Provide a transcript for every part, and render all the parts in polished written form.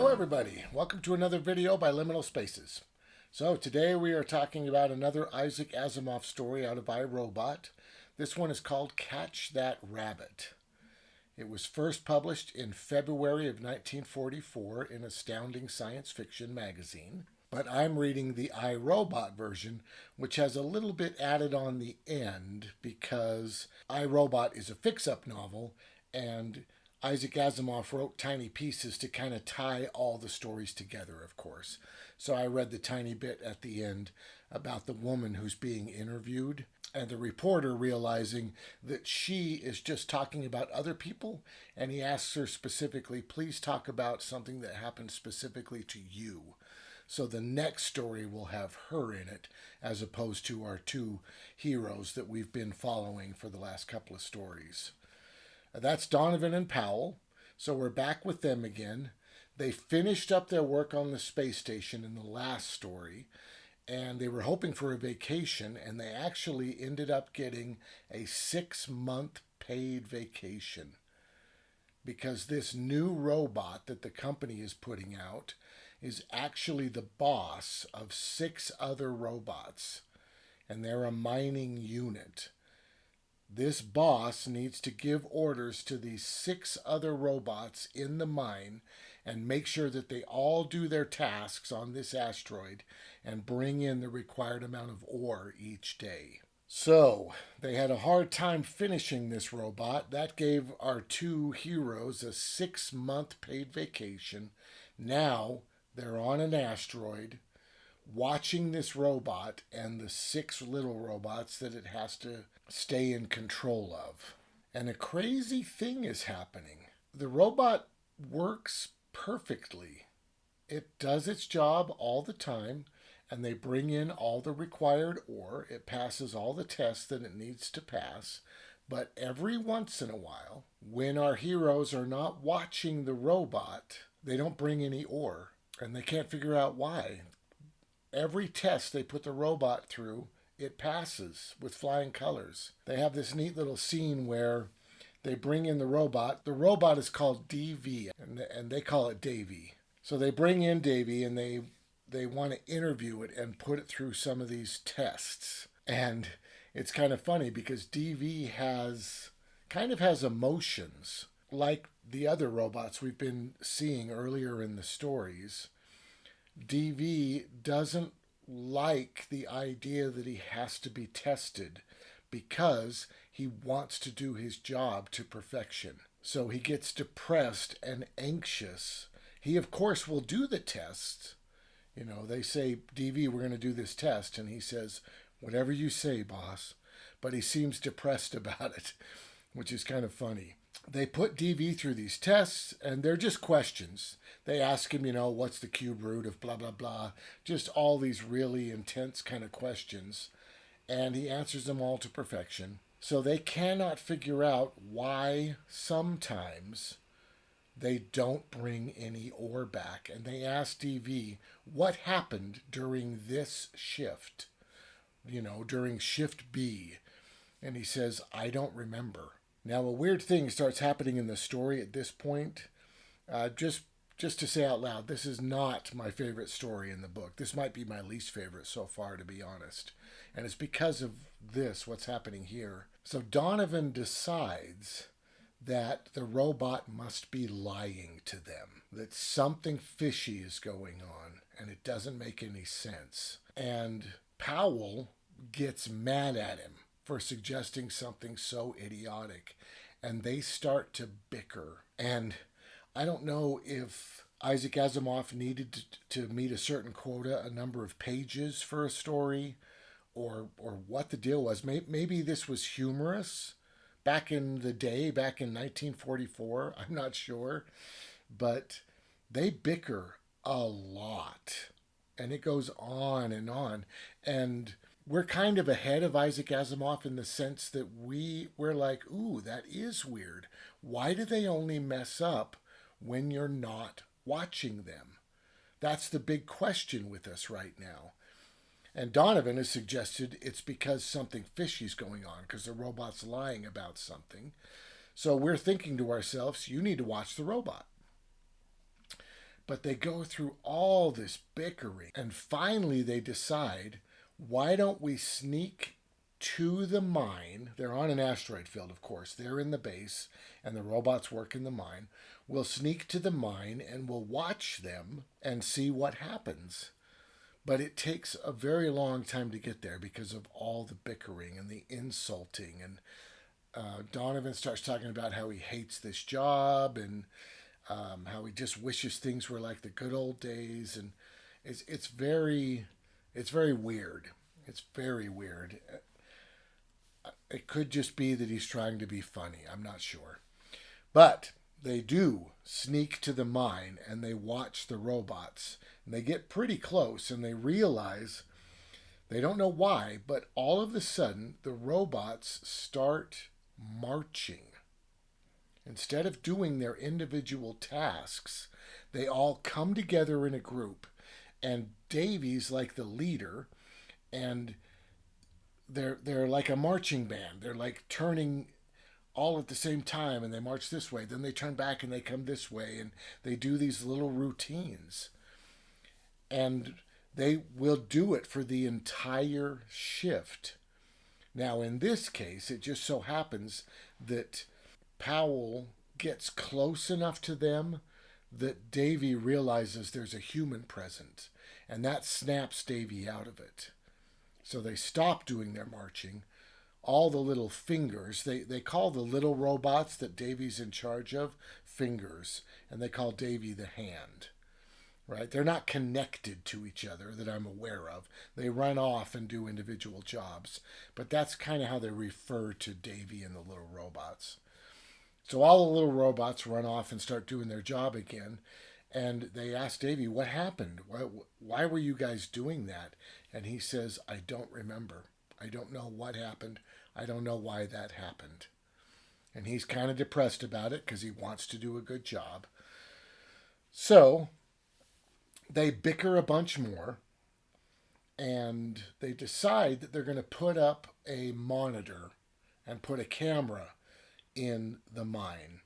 Hello everybody, welcome to another video by Liminal Spaces. So today we are talking about another Isaac Asimov story out of iRobot. This one is called Catch That Rabbit. It was first published in February of 1944 in Astounding Science Fiction magazine. But I'm reading the iRobot version, which has a little bit added on the end because iRobot is a fix-up novel and Isaac Asimov wrote tiny pieces to kind of tie all the stories together, of course. So I read the tiny bit at the end about the woman who's being interviewed and the reporter realizing that she is just talking about other people, and he asks her specifically, please talk about something that happened specifically to you. So the next story will have her in it as opposed to our two heroes that we've been following for the last couple of stories. That's Donovan and Powell. So we're back with them again. They finished up their work on the space station in the last story, and they were hoping for a vacation, and they actually ended up getting a 6-month paid vacation because this new robot that the company is putting out is actually the boss of 6 other robots, and they're a mining unit. This boss needs to give orders to these 6 other robots in the mine and make sure that they all do their tasks on this asteroid and bring in the required amount of ore each day. So, they had a hard time finishing this robot. That gave our two heroes a 6-month paid vacation. Now, they're on an asteroid watching this robot and the 6 little robots that it has to stay in control of. And a crazy thing is happening. The robot works perfectly. It does its job all the time, and they bring in all the required ore. It passes all the tests that it needs to pass. But every once in a while, when our heroes are not watching the robot, they don't bring any ore, and they can't figure out why. Every test they put the robot through, it passes with flying colors. They have this neat little scene where they bring in the robot. The robot is called DV, and they call it Davy. So they bring in Davy, and they want to interview it and put it through some of these tests. And it's kind of funny because DV has emotions like the other robots we've been seeing earlier in the stories. DV doesn't like the idea that he has to be tested because he wants to do his job to perfection. So he gets depressed and anxious. He, of course, will do the tests. You know, they say, DV, we're going to do this test. And he says, whatever you say, boss. But he seems depressed about it, which is kind of funny. They put DV through these tests, and they're just questions. They ask him, what's the cube root of blah, blah, blah. Just all these really intense kind of questions. And he answers them all to perfection. So they cannot figure out why sometimes they don't bring any ore back. And they ask DV, what happened during this shift? During shift B. And he says, I don't remember. Now, a weird thing starts happening in the story at this point. Just to say out loud, this is not my favorite story in the book. This might be my least favorite so far, to be honest. And it's because of this, what's happening here. So Donovan decides that the robot must be lying to them, that something fishy is going on, and it doesn't make any sense. And Powell gets mad at him for suggesting something so idiotic, and they start to bicker. And I don't know if Isaac Asimov needed to meet a certain quota, a number of pages for a story, or what the deal was. Maybe this was humorous back in the day, back in 1944. I'm not sure, but they bicker a lot, and it goes on, and we're kind of ahead of Isaac Asimov in the sense that we're like, ooh, that is weird. Why do they only mess up when you're not watching them? That's the big question with us right now. And Donovan has suggested it's because something fishy's going on, because the robot's lying about something. So we're thinking to ourselves, you need to watch the robot. But they go through all this bickering, and finally they decide, why don't we sneak to the mine? They're on an asteroid field, of course. They're in the base, and the robots work in the mine. We'll sneak to the mine, and we'll watch them and see what happens. But it takes a very long time to get there because of all the bickering and the insulting. And Donovan starts talking about how he hates this job, and how he just wishes things were like the good old days, and it's very weird. It's very weird. It could just be that he's trying to be funny. I'm not sure, but they do sneak to the mine and they watch the robots, and they get pretty close, and they realize, they don't know why, but all of a sudden the robots start marching. Instead of doing their individual tasks, they all come together in a group, and Davy's like the leader, and they're like a marching band. They're like turning all at the same time, and they march this way, then they turn back and they come this way, and they do these little routines. And they will do it for the entire shift. Now, in this case, it just so happens that Powell gets close enough to them that Davy realizes there's a human present, and that snaps Davy out of it. So they stop doing their marching. All the little fingers, they call the little robots that Davy's in charge of fingers, and they call Davy the hand. Right? They're not connected to each other that I'm aware of. They run off and do individual jobs, but that's kind of how they refer to Davy and the little robots. So all the little robots run off and start doing their job again. And they ask Davy, what happened? Why were you guys doing that? And he says, I don't remember. I don't know what happened. I don't know why that happened. And he's kind of depressed about it because he wants to do a good job. So they bicker a bunch more, and they decide that they're going to put up a monitor and put a camera in the mine.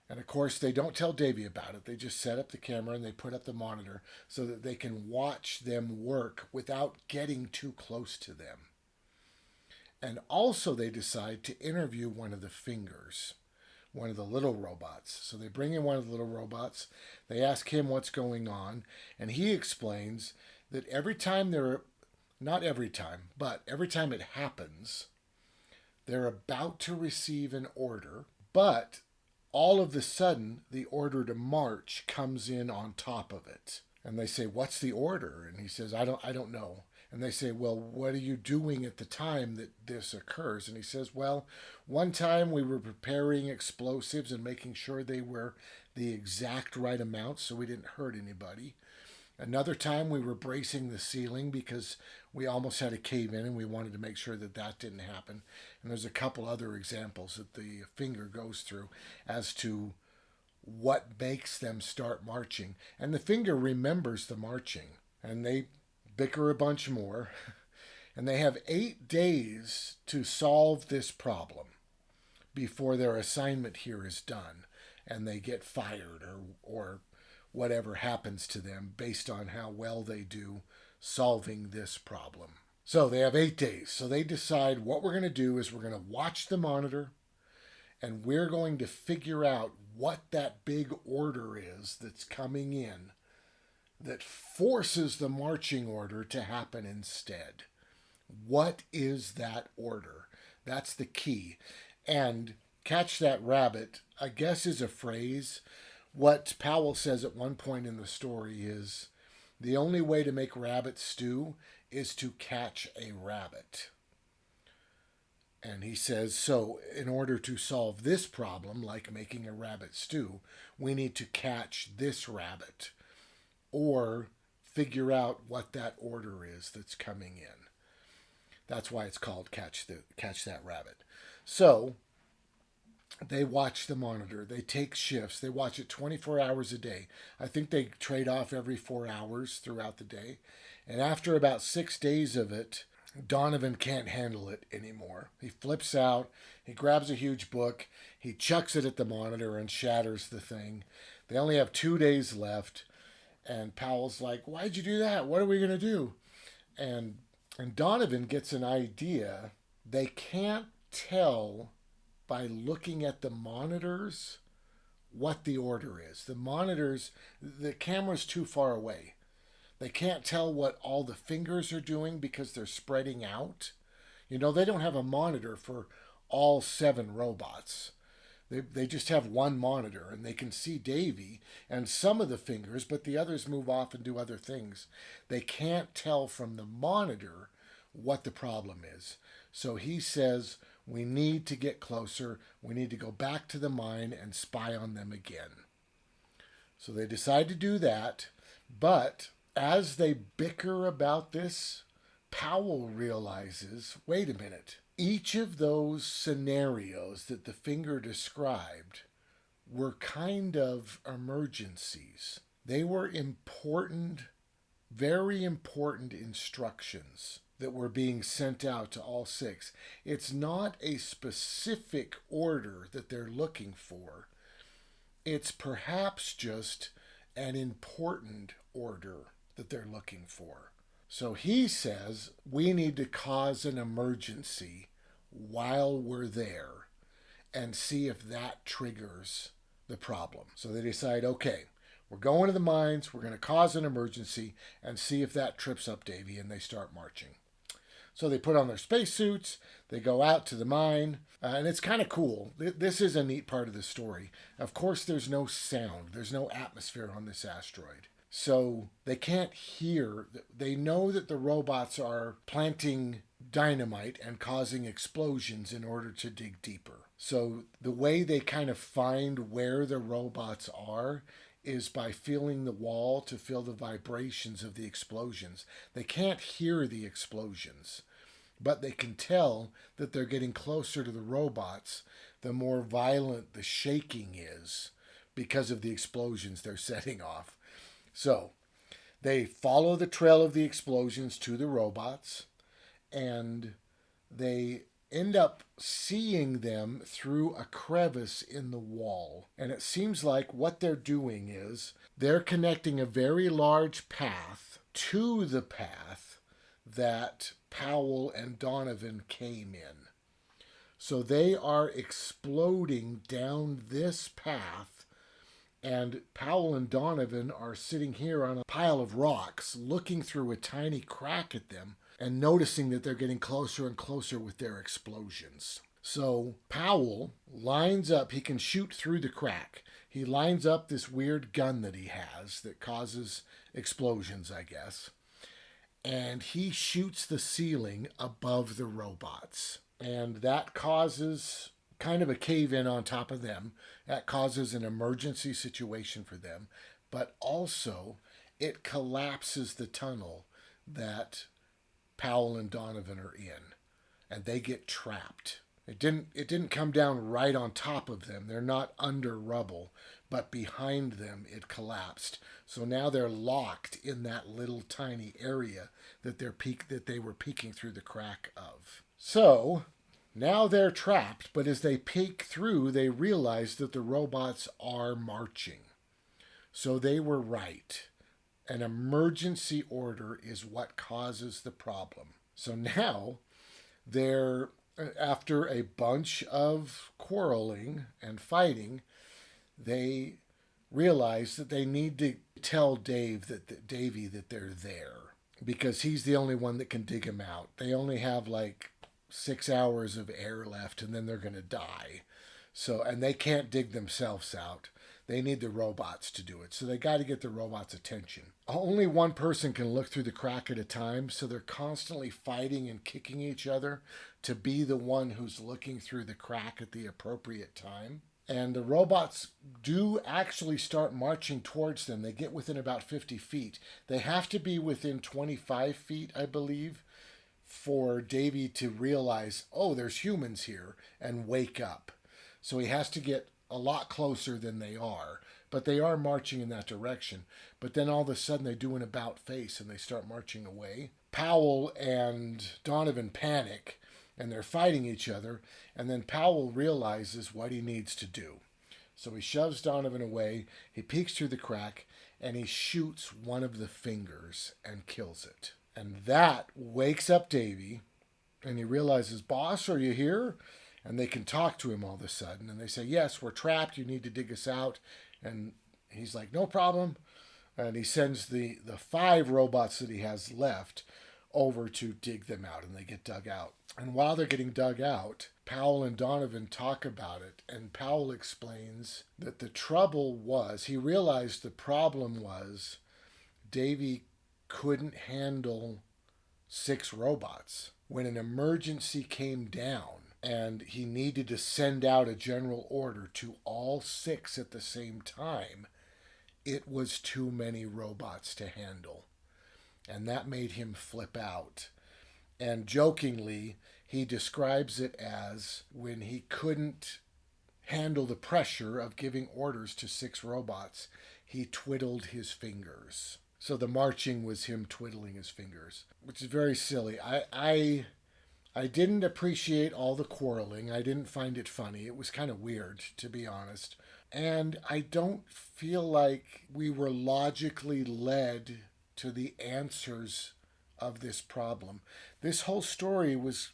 And of course, they don't tell Davy about it. They just set up the camera and they put up the monitor so that they can watch them work without getting too close to them. And also they decide to interview one of the fingers, one of the little robots. So they bring in one of the little robots. They ask him what's going on. And he explains that every time not every time, but every time it happens, they're about to receive an order, but all of a sudden, the order to march comes in on top of it. And they say, what's the order? And he says, I don't know. And they say, well, what are you doing at the time that this occurs? And he says, well, one time we were preparing explosives and making sure they were the exact right amount so we didn't hurt anybody. Another time we were bracing the ceiling because we almost had a cave in and we wanted to make sure that that didn't happen. And there's a couple other examples that the finger goes through as to what makes them start marching. And the finger remembers the marching, and they bicker a bunch more. And they have 8 days to solve this problem before their assignment here is done and they get fired or whatever happens to them based on how well they do solving this problem. So they have 8 days. So they decide what we're going to do is we're going to watch the monitor, and we're going to figure out what that big order is that's coming in that forces the marching order to happen instead. What is that order? That's the key. And catch that rabbit, I guess, is a phrase. What Powell says at one point in the story is, the only way to make rabbit stew is to catch a rabbit. And he says, so in order to solve this problem, like making a rabbit stew, we need to catch this rabbit or figure out what that order is that's coming in. That's why it's called Catch That Rabbit. So they watch the monitor. They take shifts. They watch it 24 hours a day. I think they trade off every 4 hours throughout the day. And after about 6 days of it, Donovan can't handle it anymore. He flips out. He grabs a huge book. He chucks it at the monitor and shatters the thing. They only have 2 days left, and Powell's like, "Why'd you do that? What are we gonna do?" And Donovan gets an idea. They can't tell by looking at the monitors what the order is. The monitors, the camera's too far away. They can't tell what all the fingers are doing because they're spreading out. They don't have a monitor for all 7 robots. They just have one monitor, and they can see Davy and some of the fingers, but the others move off and do other things. They can't tell from the monitor what the problem is. So he says, we need to get closer. We need to go back to the mine and spy on them again. So they decide to do that, but as they bicker about this, Powell realizes, wait a minute, each of those scenarios that the finger described were kind of emergencies. They were important, very important instructions that were being sent out to all 6. It's not a specific order that they're looking for. It's perhaps just an important order that they're looking for. So he says we need to cause an emergency while we're there and see if that triggers the problem. So they decide, okay, we're going to the mines, we're going to cause an emergency and see if that trips up Davy, and they start marching. So they put on their spacesuits, they go out to the mine, and it's kind of cool. This is a neat part of the story. Of course, there's no sound, there's no atmosphere on this asteroid. So they can't hear. They know that the robots are planting dynamite and causing explosions in order to dig deeper. So the way they kind of find where the robots are is by feeling the wall to feel the vibrations of the explosions. They can't hear the explosions, but they can tell that they're getting closer to the robots the more violent the shaking is because of the explosions they're setting off. So they follow the trail of the explosions to the robots, and they end up seeing them through a crevice in the wall. And it seems like what they're doing is they're connecting a very large path to the path that Powell and Donovan came in. So they are exploding down this path, and Powell and Donovan are sitting here on a pile of rocks looking through a tiny crack at them and noticing that they're getting closer and closer with their explosions. So Powell lines up, he can shoot through the crack. He lines up this weird gun that he has that causes explosions, I guess. And he shoots the ceiling above the robots. And that causes kind of a cave-in on top of them. That causes an emergency situation for them. But also, it collapses the tunnel that Powell and Donovan are in, and they get trapped. It didn't come down right on top of them. They're not under rubble, but behind them it collapsed. So now they're locked in that little tiny area that they were peeking through the crack of. So now they're trapped, but as they peek through, they realize that the robots are marching. So they were right. An emergency order is what causes the problem. So now they're, after a bunch of quarreling and fighting, they realize that they need to tell Davy that they're there, because he's the only one that can dig him out. They only have like 6 hours of air left, and then they're going to die. So, and they can't dig themselves out. They need the robots to do it. So they got to get the robots' attention. Only one person can look through the crack at a time, so they're constantly fighting and kicking each other to be the one who's looking through the crack at the appropriate time. And the robots do actually start marching towards them. They get within about 50 feet. They have to be within 25 feet, I believe, for Davy to realize, oh, there's humans here, and wake up. So he has to get a lot closer than they are, but they are marching in that direction. But then all of a sudden they do an about face and they start marching away. Powell and Donovan panic and they're fighting each other, and then Powell realizes what he needs to do. So he shoves Donovan away, he peeks through the crack, and he shoots one of the fingers and kills it. And that wakes up Davy, and he realizes, "Boss, are you here?" And they can talk to him all of a sudden. And they say, "Yes, we're trapped. You need to dig us out." And he's like, "No problem." And he sends the 5 robots that he has left over to dig them out, and they get dug out. And while they're getting dug out, Powell and Donovan talk about it, and Powell explains that the trouble was, he realized the problem was Davy couldn't handle 6 robots. When an emergency came down and he needed to send out a general order to all 6 at the same time, it was too many robots to handle. And that made him flip out. And jokingly, he describes it as when he couldn't handle the pressure of giving orders to 6 robots, he twiddled his fingers. So the marching was him twiddling his fingers, which is very silly. I didn't appreciate all the quarreling. I didn't find it funny. It was kind of weird, to be honest. And I don't feel like we were logically led to the answers of this problem. This whole story was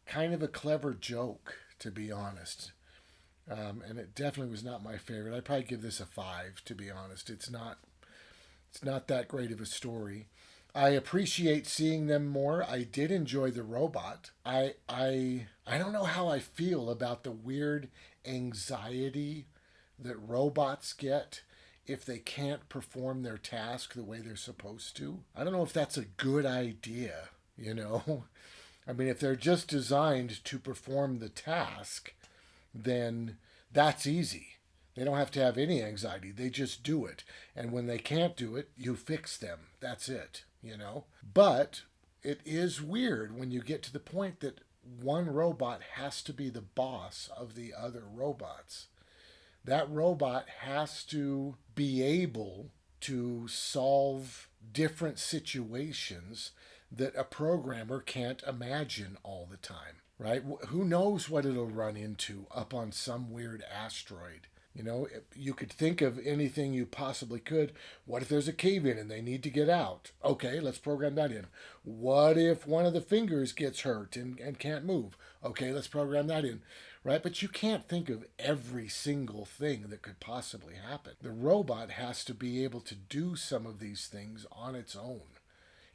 kind of a clever joke, to be honest. And it definitely was not my favorite. I'd probably give this a 5, to be honest. It's not that great of a story. I appreciate seeing them more. I did enjoy the robot. I don't know how I feel about the weird anxiety that robots get if they can't perform their task the way they're supposed to. I don't know if that's a good idea, you know? I mean, if they're just designed to perform the task, then that's easy. They don't have to have any anxiety. They just do it. And when they can't do it, you fix them. That's it, you know? But it is weird when you get to the point that one robot has to be the boss of the other robots. That robot has to be able to solve different situations that a programmer can't imagine all the time, right? Who knows what it'll run into up on some weird asteroid? You know, you could think of anything you possibly could. What if there's a cave-in and they need to get out? Okay, let's program that in. What if one of the fingers gets hurt and can't move? Okay, let's program that in, right? But you can't think of every single thing that could possibly happen. The robot has to be able to do some of these things on its own.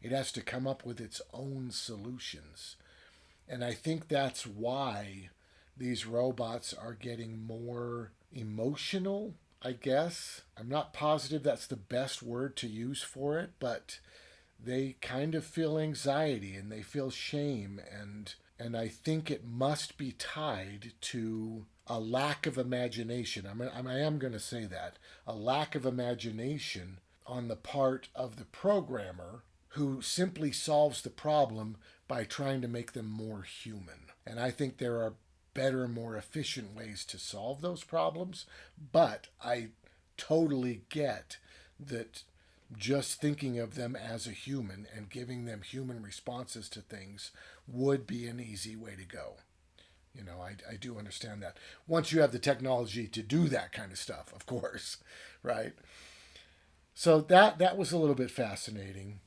It has to come up with its own solutions. And I think that's why these robots are getting more emotional, I guess. I'm not positive that's the best word to use for it, but they kind of feel anxiety and they feel shame, and I think it must be tied to a lack of imagination. I am going to say that. A lack of imagination on the part of the programmer who simply solves the problem by trying to make them more human. And I think there are better, more efficient ways to solve those problems, but I totally get that just thinking of them as a human and giving them human responses to things would be an easy way to go. You know, I do understand that. Once you have the technology to do that kind of stuff, of course, right? So that was a little bit fascinating.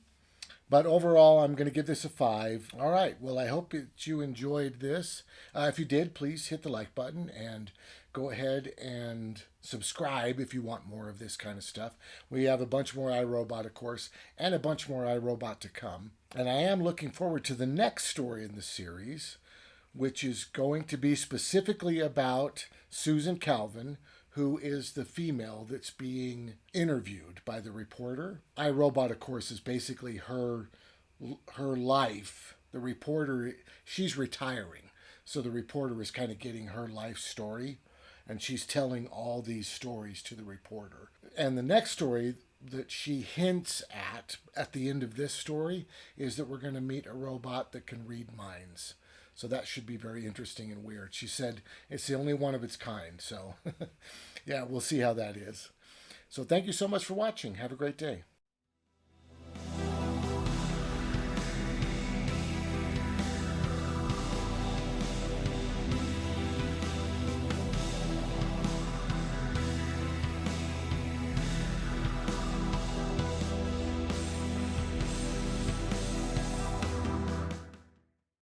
But overall, I'm going to give this a 5. All right. Well, I hope that you enjoyed this. If you did, please hit the like button and go ahead and subscribe if you want more of this kind of stuff. We have a bunch more iRobot, of course, and a bunch more iRobot to come. And I am looking forward to the next story in the series, which is going to be specifically about Susan Calvin, who is the female that's being interviewed by the reporter. iRobot, of course, is basically her life. The reporter, she's retiring, so the reporter is kind of getting her life story, and she's telling all these stories to the reporter. And the next story that she hints at the end of this story, is that we're going to meet a robot that can read minds. So that should be very interesting and weird. She said it's the only one of its kind. So yeah, we'll see how that is. So thank you so much for watching. Have a great day.